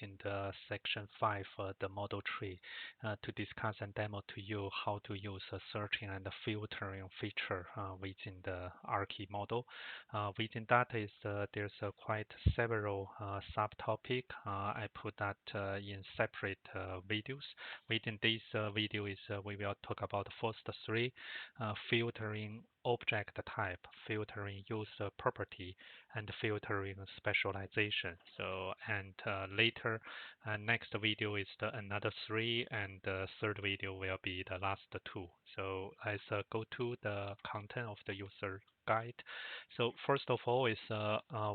within the section 5, the model tree, to discuss and demo to you how to use a searching and filtering feature within the Archi model. Within that is there's quite several subtopic. I put that in separate videos. Within this video is we will talk about the first three: filtering object type, filtering user property, and filtering specialization. So and later next video is another three, and the third video will be the last two. So let's go to the content of the user guide. So first of all is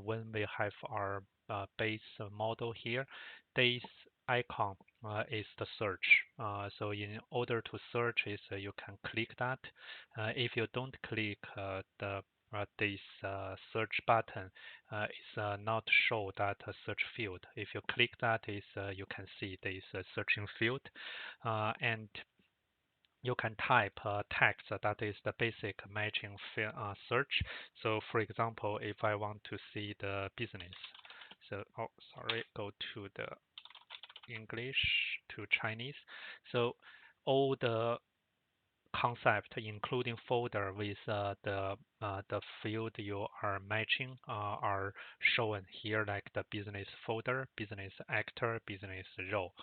when we have our base model here, this icon is the search. So in order to search is you can click that. If you don't click this search button, is not show that search field. If you click that, is you can see this searching field, and you can type text that is the basic matching search. So for example, if I want to see the business, so go to the English to Chinese. So all the concept, including folder with the field you are matching, are shown here, like the business folder, business actor, business role.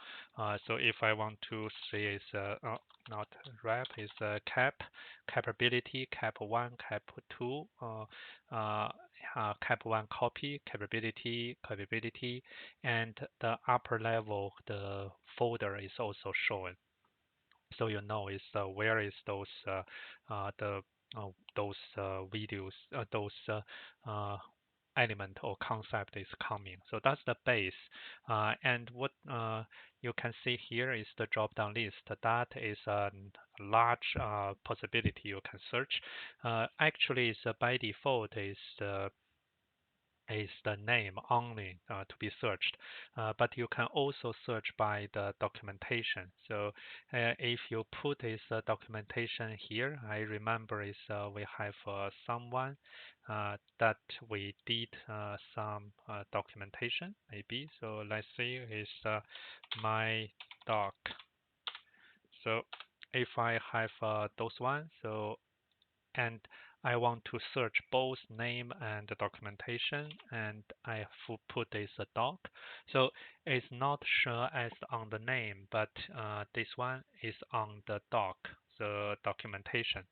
So if I want to see is not wrap, is capability, cap1, cap2, cap1 copy, capability, and the upper level, the folder is also shown. So you know is where is those videos, those element or concept is coming. So that's the base. And what you can see here is the drop-down list. That is a large possibility you can search. Actually, it's by default is the name only to be searched, but you can also search by the documentation. So if you put this documentation here, I remember is we have someone that we did some documentation maybe. So let's see is my doc. So if I have those ones, so and I want to search both name and documentation, and I put this doc. So it's not sure as on the name, but this one is on the doc, the documentation.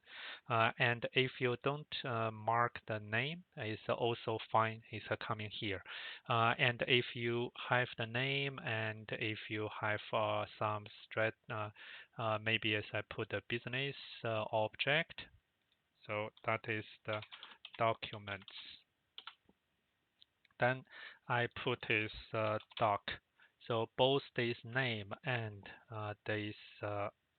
And if you don't mark the name, it's also fine. It's coming here. And if you have the name, and if you have some maybe as I put the business object. So that is the documents. Then I put this doc. So both this name and this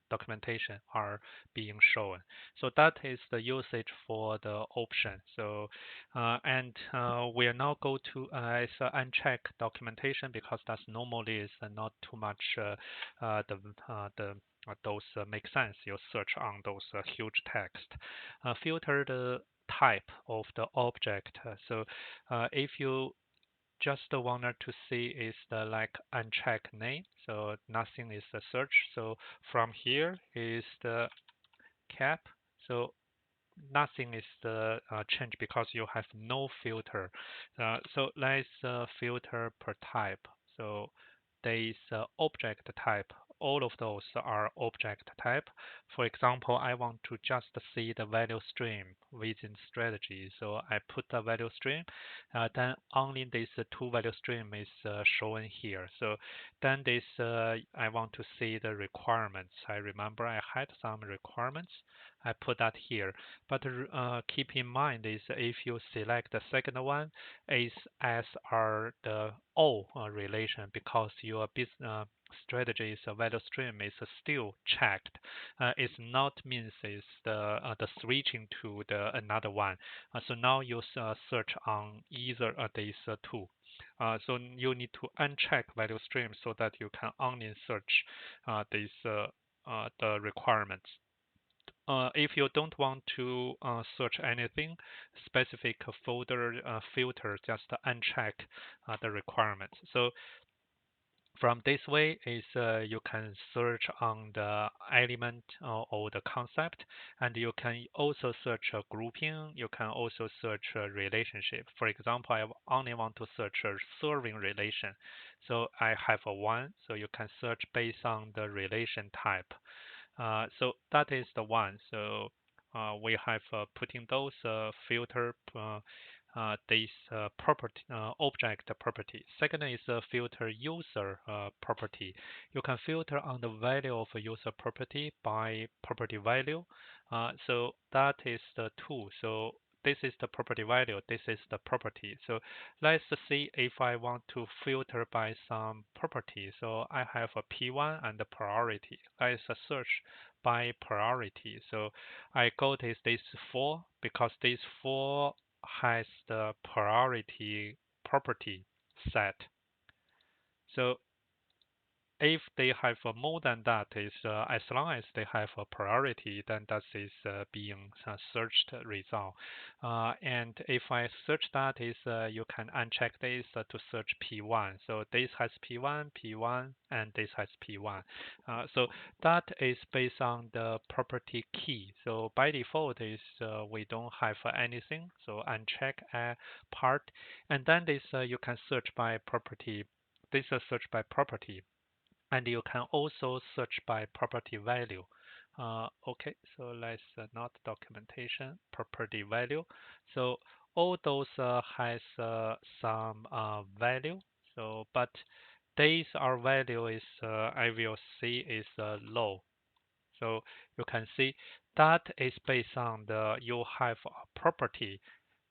documentation are being shown. So that is the usage for the option. So and we'll now go to uncheck documentation, because that's normally is not too much those make sense. You search on those huge text. Filter the type of the object. So if you just wanted to see is the like unchecked name, so nothing is a search. So from here is the cap. So nothing is the change because you have no filter. So let's filter per type. So there is object type. All of those are object type. For example, I want to just see the value stream within strategy. So I put the value stream. Then only this two value stream is shown here. So then this I want to see the requirements. I remember I had some requirements. I put that here. But keep in mind is if you select the second one, is as are the all relation, because your business strategies value stream is still checked. It's not means is the switching to the another one. So now you search on either these two. So you need to uncheck value stream so that you can only search these the requirements. If you don't want to search anything specific folder filter, just uncheck the requirements. So From this way is you can search on the element or the concept, and you can also search a grouping. You can also search a relationship. For example, I only want to search a serving relation, so I have a one. So you can search based on the relation type. So that is the one. So we have putting those filter this property object property. Second is filter user property. You can filter on the value of a user property by property value. So that is the two. So this is the property value. This is the property. So let's see if I want to filter by some property. So I have a P1 and the priority. Let's search by priority. So I go to this 4 because this 4 has the priority property set. So if they have more than that, is as long as they have a priority, then that is being searched result. And if I search that, is you can uncheck this to search P1. So this has P1, P1, and this has P1. So that is based on the property key. So by default is we don't have anything. So uncheck part, and then this you can search by property. This is search by property, and you can also search by property value. Okay, so let's not documentation, property value. So all those has some value. So but this our value is I will see is low. So you can see that is based on the you have a property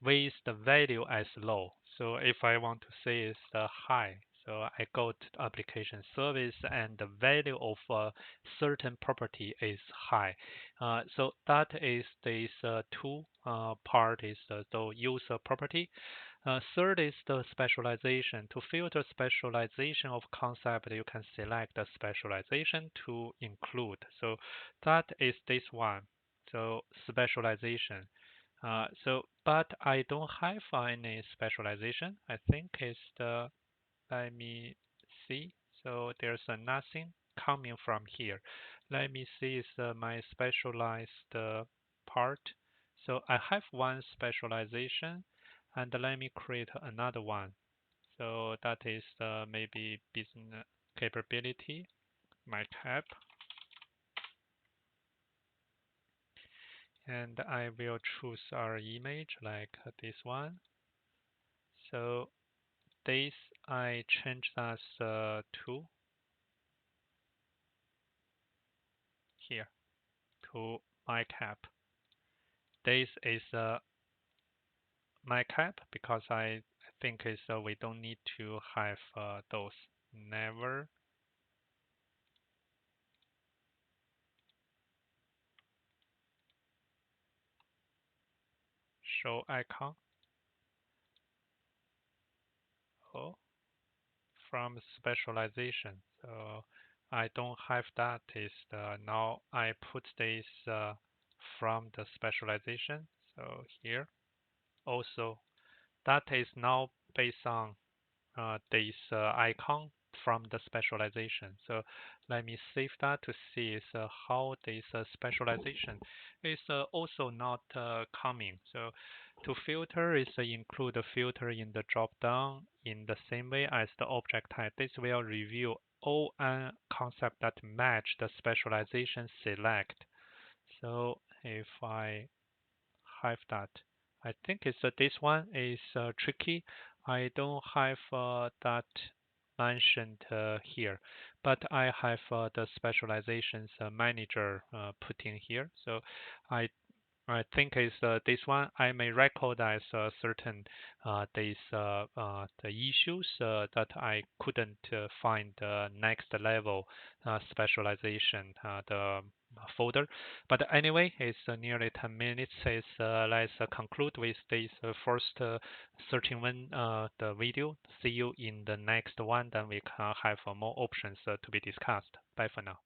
with the value as low. So if I want to say is high, so I go to application service and the value of a certain property is high. So that is this two part is the user property. Third is the specialization. To filter specialization of concept, you can select the specialization to include. So that is this one. So specialization. But I don't have any specialization. I think it's the, let me see. So there's nothing coming from here. Let me see is my specialized part. So I have one specialization, and let me create another one. So that is maybe business capability, my tab, and I will choose our image like this one. So this I change that to here to my cap. This is my cap because I think is we don't need to have those. Never show icon. Oh, from specialization. So I don't have that. Is now I put this from the specialization. So here also that is now based on this icon from the specialization. So let me save that to see is how this specialization is also not coming. So to filter is include the filter in the drop down in the same way as the object type. This will review all concept that match the specialization select. So if I have that. I think it's this one is tricky. I don't have that mentioned here, but I have the specializations manager put in here. So I I think is this one. I may record as certain these the issues that I couldn't find the next level specialization the folder. But anyway, it's nearly 10 minutes. It's, let's conclude with this first searching one the video. See you in the next one. Then we can have more options to be discussed. Bye for now.